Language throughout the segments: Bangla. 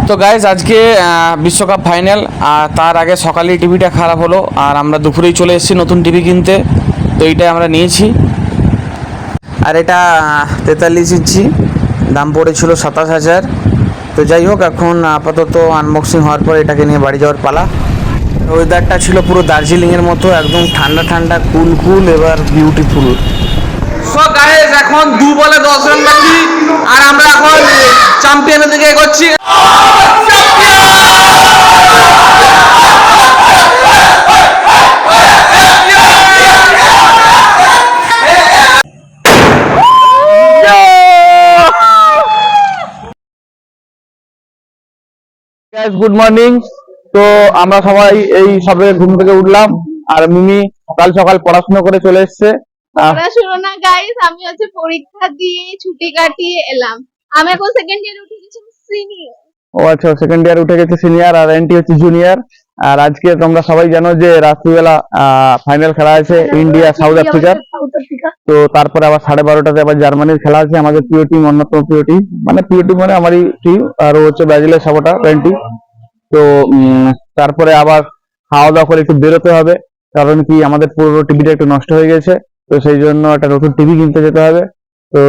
তো গাইজ আজকে বিশ্বকাপ ফাইনাল, আর তার আগে সকালেই টিভিটা খারাপ হলো আর আমরা দুপুরেই চলে এসেছি নতুন টিভি কিনতে। তো এইটাই আমরা নিয়েছি, আর এটা 43 ইঞ্চি, দাম পড়েছিল 27,000। তো যাই হোক, এখন আপাতত আনবক্সিং হওয়ার পর এটাকে নিয়ে বাড়ি যাওয়ার পালা। ওয়েদারটা ছিল পুরো দার্জিলিংয়ের মতো, একদম ঠান্ডা ঠান্ডা, কুল কুল, এবার বিউটিফুল। সো গাইজ এখন 2 বলে 10 রান বাকি, আর আমরা এখন চ্যাম্পিয়নের দিকে এগোচ্ছি। Good morning. তো আমরা সবাই এই সবে ঘুম থেকে উঠলাম, আর মিমি সকাল সকাল পড়াশোনা করে চলে এসছে। পড়াশোনা না গাইস, আমি হচ্ছে পরীক্ষা দিয়ে ছুটি কাটিয়ে এলাম। আমি এখন সেকেন্ড ইয়ারে উঠে গেছি, সিনিয়র। ও আচ্ছা, সেকেন্ড ইয়ার উঠে গেছে সিনিয়র, আর এনটি হচ্ছে জুনিয়র। আর আজকে তোমরা সবাই জানো যে রাত্রিবেলা ফাইনাল খেলা আছে ইন্ডিয়া সাউথ আফ্রিকার। তো তারপরে আবার 12:30টাতে আবার জার্মানির খেলা আছে, আমাদের প্রিয় টিম, অন্যতম প্রিয় টিম, মানে প্রিয় টিম মানে আমারই টিম, আর ও হচ্ছে ব্রাজিলের সাপোর্টার টোয়েন্টি। তো তারপরে আবার খাওয়া দাওয়া করে একটু বেরোতে হবে, কারণ কি আমাদের পুরো টিভিটা একটু নষ্ট হয়ে গেছে। তো সেই জন্য একটা নতুন টিভি কিনতে যেতে হবে। তো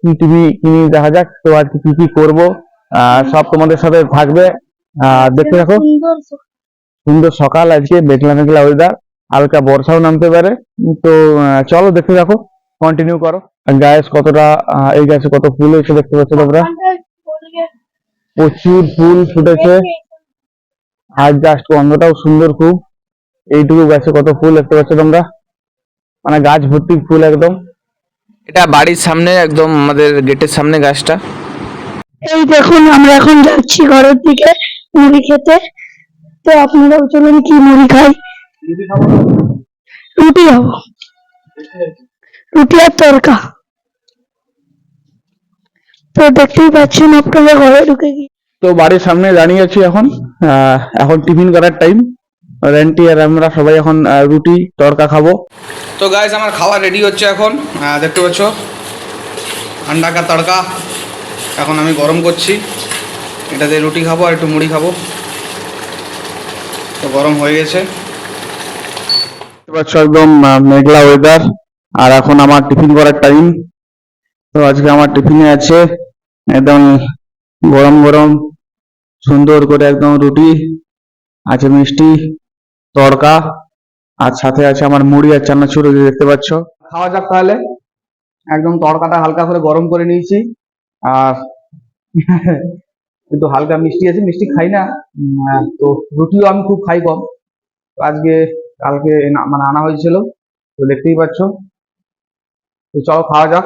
কি টিভি কিনি দেখা যাক। তো আজকে কি কি করবো সব তোমাদের সাথে থাকবে, দেখতে থাকো। সুন্দর সকাল আজকে, মেঘলা মেঘলা ওয়েদার, হালকা বর্ষাও নামতে পারে। তো চলো দেখতে থাকো, কন্টিনিউ করো। গায়ে কতটা এই গাছে কত ফুল হয়েছে দেখতে পাচ্ছ তোমরা, প্রচুর ফুল ফুটেছে। আর জাস্ট গন্ধটাও সুন্দর খুব। এইটুকু গাছে কত ফুল দেখতে পাচ্ছ তোমরা, মানে গাছ ভর্তি ফুল একদম। এটা বাড়ির সামনে, একদম আমাদের গেটের সামনে গাছটা। এই দেখুন, আমরা এখন যাচ্ছি ঘরের দিকে মুড়ি খেতে। তো আপনারাও চলুন, কি মুড়ি খাই? রুটি খাবো, রুটি আর তরকা। তো দেখতেই পাচ্ছেন আপনারা ঘরে ঢুকে গিয়ে। তো বাড়ির সামনে দাঁড়িয়ে আছি এখন। এখন টিফিন করার টাইম, রেন্টি আর আমরা সবাই এখন রুটি তরকা খাবো। তো গাইস আমার খাওয়া রেডি হচ্ছে এখন, দেখতে পাচ্ছ আন্ডা কা তড়কা এখন আমি গরম করছি। এটাতে রুটি খাবো আর একটু মুড়ি খাবো। তো গরম হয়ে গেছে, দেখতে পাচ্ছ একদম মেঘলা ওয়েদার, আর এখন আমার টিফিন করার টাইম। তো আজকে আমার টিফিনে আছে একদম গরম গরম সুন্দর করে একদম রুটি আছে, মিষ্টি, তড়কা, আর সাথে আছে আমার মুড়ি আর চানাচুর, দেখতে পাচ্ছ। খাওয়া যাক তাহলে। একদম তড়কাটা হালকা করে গরম করে নিয়েছি, আর কিন্তু হালকা মিষ্টি আছে, মিষ্টি খাই না। তো রুটিও আমি খুব খাই কম। তো আজকে কালকে মানে আনা হয়েছিল, তো দেখতেই পাচ্ছ। তো চলো খাওয়া যাক।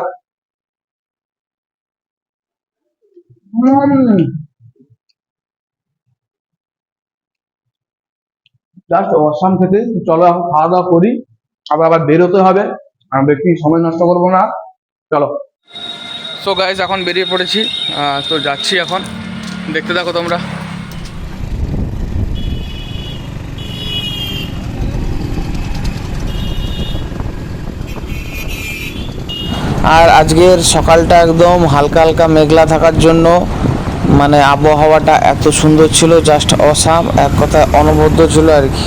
জাস্ট অসাম খেতে। চলো এখন খাওয়া দাওয়া করি, আবার বেরোতে হবে, বেশি সময় নষ্ট করবো না, চলো। সো গাইস এখন বেরিয়ে পড়েছি, তো যাচ্ছি এখন, দেখতে থাকো তোমরা। আর আজকের সকালটা একদম হালকা হালকা মেঘলা থাকার জন্য মানে আবহাওয়াটা এত সুন্দর ছিল, জাস্ট অসাম, এক কথায় অনবদ্য ছিল আর কি।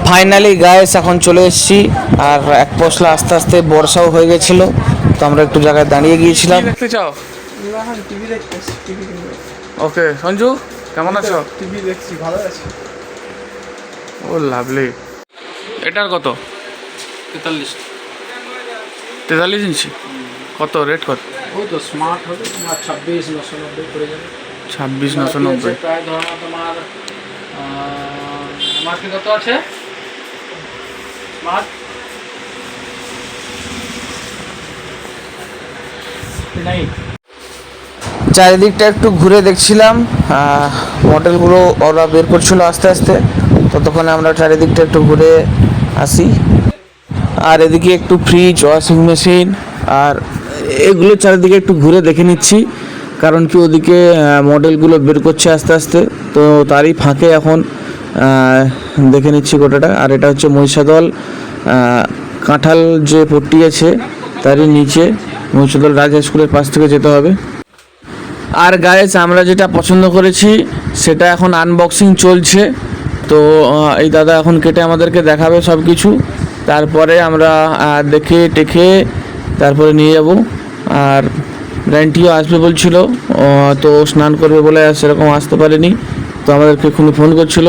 ফাইনালি গাইস এখন চলে এসেছি, আর এক পশলা আস্তে আস্তে বর্ষাও হয়ে গেছিল। তো আমরা একটু জায়গায় দাঁড়িয়ে গিয়েছিলাম। দেখতে চাও? টিভি দেখতেছি, টিভি দেখবো। ওকে সঞ্জু, কেমন আছো? টিভি দেখছি, ভালো আছে। ও লাভলি। এটার কত? 43 ইঞ্চি। কত রেট কত? ওই তো স্মার্ট হবে তোমার 26,990 পড়ে যাবে। 26,990। প্রায় ধরো তোমার মার্কেট কত আছে স্মার্ট? নাই। চারিদিকটা একটু ঘুরে দেখছিলাম, মডেলগুলো ওরা বের করছিল আস্তে আস্তে, ততক্ষণে আমরা চারিদিকটা একটু ঘুরে আসি। আর এদিকে একটু ফ্রিজ, ওয়াশিং মেশিন, আর এগুলো চারিদিকে একটু ঘুরে দেখে নিচ্ছি, কারণ কি ওদিকে মডেলগুলো বের করছে আস্তে আস্তে। তো তারই ফাঁকে এখন দেখে নিচ্ছি গোটাটা। আর এটা হচ্ছে মহিষাদল কাঁঠাল যে পট্টি আছে তারই নিচে, মহিষাদল রাজ হাই স্কুলের পাশ থেকে যেতে হবে। আর গাইস আমরা যেটা পছন্দ করেছি সেটা এখন আনবক্সিং চলছে। তো এই দাদা এখন কেটে আমাদেরকে দেখাবে সব কিছু, তারপরে আমরা দেখে টেখে তারপরে নিয়ে যাব। আর র্যান্টিও আসবে বলছিল, তো স্নান করবে বলে সেরকম আসতে পারেনি। তো আমাদেরকে এক্ষুনি ফোন করছিল,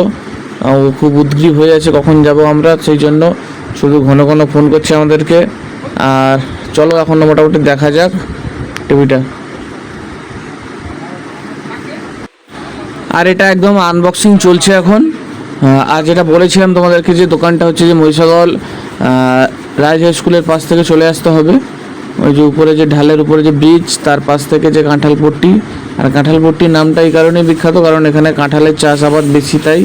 ও খুব উদ্গ্রীব হয়ে আছে কখন যাব আমরা, সেই জন্য শুধু ঘন ঘন ফোন করছে আমাদেরকে। আর চলো এখন মোটামুটি দেখা যাক টিভিটা। আর এটা একদম আনবক্সিং চলছে এখন। আর যেটা বলেছিলাম তোমাদেরকে যে দোকানটা হচ্ছে যে মহিষাদল রাজ হাই স্কুলের পাশ থেকে চলে আসতে হবে, ওই যে উপরে যে ঢালের উপরে যে ব্রিজ তার পাশ থেকে যে কাঁঠালপট্টি। আর কাঁঠালপট্টির নামটা এই কারণেই বিখ্যাত কারণ এখানে কাঁঠালের চাষাবাদ বেশি, তাই।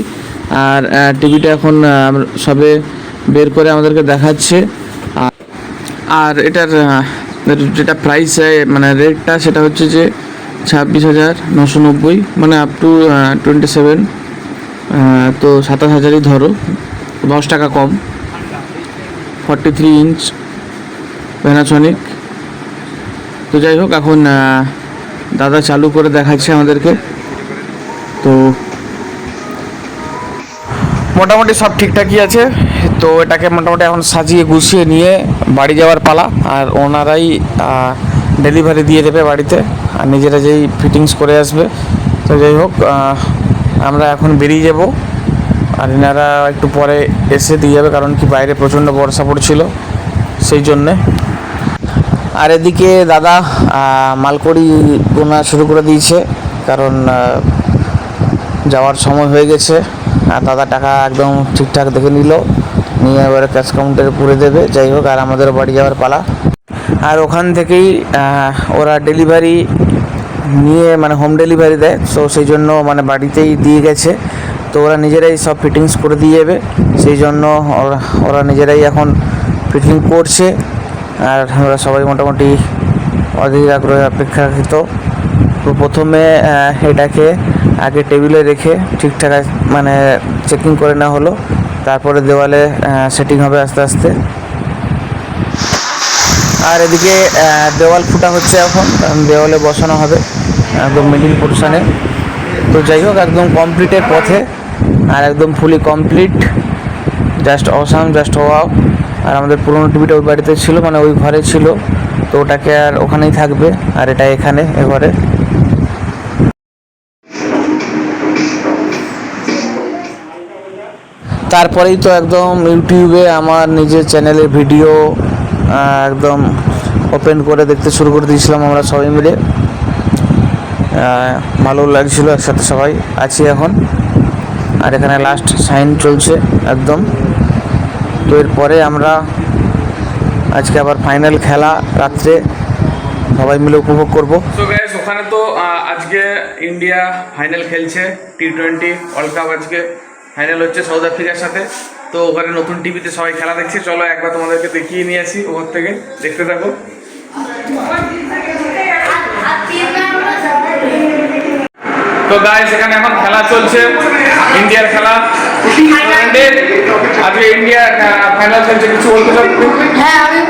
আর টিভিটা এখন সবে বের করে আমাদেরকে দেখাচ্ছে। আর এটার যেটা প্রাইস মানে রেটটা সেটা হচ্ছে যে 26,990, মানে আপ টু 27, তো 27,000ই ধরো, 10 টাকা কম। 43 ইঞ্চ প্যানাসনিক। তো যাই হোক এখন দাদা চালু করে দেখাচ্ছে আমাদেরকে। তো মোটামুটি সব ঠিকঠাকই আছে। তো এটাকে মোটামুটি এখন সাজিয়ে গুছিয়ে নিয়ে বাড়ি যাওয়ার পালা। আর ওনারাই ডেলিভারি দিয়ে দেবে বাড়িতে, আর নিজেরা যেই ফিটিংস করে আসবে। তো যাই হোক আমরা এখন বেরিয়ে যাব, আর এনারা একটু পরে এসে দিয়ে যাবে, কারণ কি বাইরে প্রচণ্ড বর্ষা পড়ছিল সেই জন্যে। আর এদিকে দাদা মালকড়ি গোনা শুরু করে দিয়েছে, কারণ যাওয়ার সময় হয়ে গেছে। আর দাদা টাকা একদম ঠিকঠাক দেখে নিয়ে এবারে ক্যাশ কাউন্টারে পুরে দেবে। যাই হোক আর আমাদের বাড়ি যাওয়ার পালা। আর ওখান থেকেই ওরা ডেলিভারি নিয়ে মানে হোম ডেলিভারি দেয়, তো সেই জন্য মানে বাড়িতেই দিয়ে গেছে। তো ওরা নিজেরাই সব ফিটিংস করে দিয়ে যাবে, সেই জন্য ওরা নিজেরাই এখন ফিটিং করছে। আর আমরা সবাই মোটামুটি অধীর আগ্রহে অপেক্ষাকৃত। তো প্রথমে এটাকে আগে টেবিলে রেখে ঠিকঠাক মানে চেকিং করে নেওয়া হলো, তারপরে দেওয়ালে সেটিং হবে আস্তে আস্তে। আর এদিকে দেওয়াল ফুটা হচ্ছে এখন, কারণ দেওয়ালে বসানো হবে একদম মিডিল পোর্শনে। তো যাই হোক একদম কমপ্লিটের পথে, আর একদম fully complete, just awesome, just wow. আর আমাদের পুরোনো টিভিটা ওই বাড়িতে ছিল, মানে ওই ঘরে ছিল, তো ওটাকে আর ওখানেই থাকবে, আর এটা এখানে এ ঘরে। তারপরেই তো একদম ইউটিউবে আমার নিজের চ্যানেলের ভিডিও একদম ওপেন করে দেখতে শুরু করে দিয়েছিলাম আমরা সবাই মিলে। ভালো লাগছিল, একসাথে সবাই আছি এখন। আর এখানে লাস্ট সাইন চলছে একদম। তো এরপরে আমরা আজকে আবার ফাইনাল খেলা রাত্রে সবাই মিলে উপভোগ করবো। তো গাইস ওখানে তো আজকে ইন্ডিয়া ফাইনাল খেলছে T20 ওয়ার্ল্ড কাপ। আজকে ফাইনাল হচ্ছে সাউথ আফ্রিকার সাথে। তো ওখানে নতুন টিভিতে সবাই খেলা দেখছে, চলো একবার তোমাদেরকে দেখিয়ে নিয়ে আসি ওখান থেকে, দেখতে থাকো। তো গাইস এখানে এখন খেলা চলছে, ইন্ডিয়ার খেলা। আজকে ইন্ডিয়া ফাইনাল খেলছে, কিছু বলতে চাও? হ্যাঁ, আমি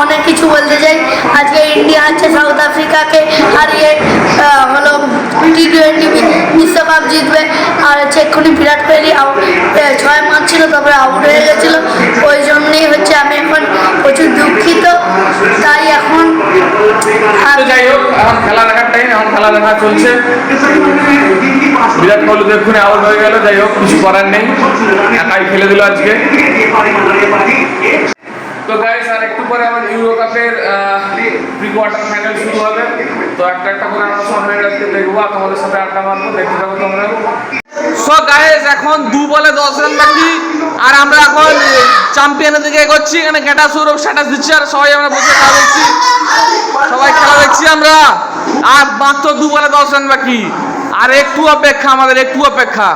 অনেক কিছু বলতে চাই। আজকে ইন্ডিয়া হচ্ছে সাউথ আফ্রিকাকে হারিয়ে হলো T20 বিশ্বকাপ জিতবে। আর হচ্ছে এক্ষুনি বিরাট কোহলি 6 মারছিল, তারপরে আউট হয়ে গেছিলো। ওই জন্যই হচ্ছে আমি এখন প্রচুর দুঃখিত। তাই এখন যাই হোক এখন খেলা দেখার টাইম, এখন খেলা দেখা চলছে। বিরাট কোহলি তো এক্ষুনি আউট হয়ে গেল, যাই হোক কিছু করার নেই, একাই খেলে দিল আজকে। তো গাইস আর একটু পরে আমার ইউরো কাপের প্রি কোয়ার্টার ফাইনাল শুরু হবে। তো একটা একটা করে আমরা সামনে রাখতে দেখবো, আর তোমাদের সাথে আড্ডা মারবো, দেখতে থাকো তোমরা। সো গাইস এখন 2 বলে 10 রান বাকি, আর আমরা এখন চ্যাম্পিয়নের দিকে এগোচ্ছি। এখানে গেটা সৌরভ স্ট্যাটাস দিচ্ছে, আর সবাই আমরা বসে খেলা দেখছি, সবাই খেলা দেখছি আমরা। আর মাত্র 2 বলে 10 রান বাকি, আর একটু অপেক্ষা, আমাদের একটু অপেক্ষা।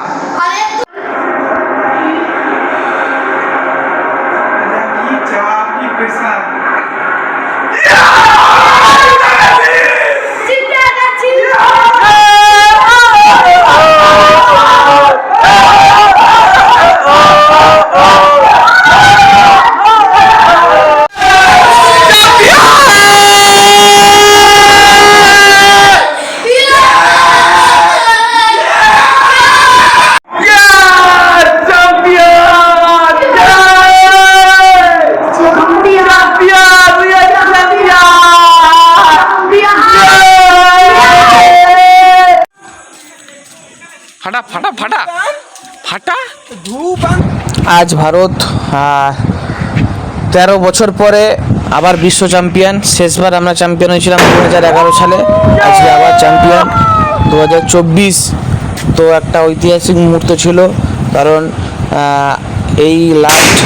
আজ ভারত 13 বছর পরে আবার বিশ্ব চ্যাম্পিয়ন। শেষবার আমরা চ্যাম্পিয়ন হয়েছিলাম 2011 সালে, আজকে আবার চ্যাম্পিয়ন 2024। তো একটা ঐতিহাসিক মুহূর্ত ছিল, কারণ এই লাস্ট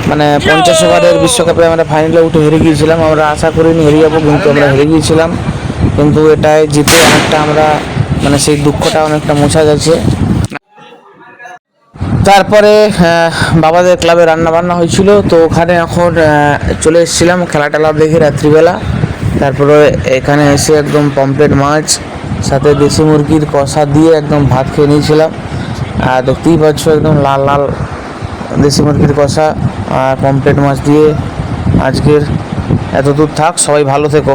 মানে 50 ওভারের বিশ্বকাপে আমরা ফাইনালে উঠে হেরে গিয়েছিলাম। আমরা আশা করিনি হেরে যাবো, কিন্তু আমরা হেরে গিয়েছিলাম। কিন্তু এটাই জিতে অনেকটা আমরা মানে সেই দুঃখটা অনেকটা মোছা গেছে। তারপরে বাবাদের ক্লাবে রান্না বান্না হয়েছিল, তো ওখানে এখন চলে এসেছিলাম খেলা টেলা দেখে রাত্রিবেলা। তারপরে এখানে এসে একদম পমপ্লেট মাছ সাথে দেশি মুরগির কষা দিয়ে একদম ভাত খেয়ে নিয়েছিলাম। আর দেখতেই পাচ্ছ একদম লাল লাল দেশি মুরগির কষা আর পমপ্লেট মাছ দিয়ে। আজকের এত দূর থাক, সবাই ভালো থেকো।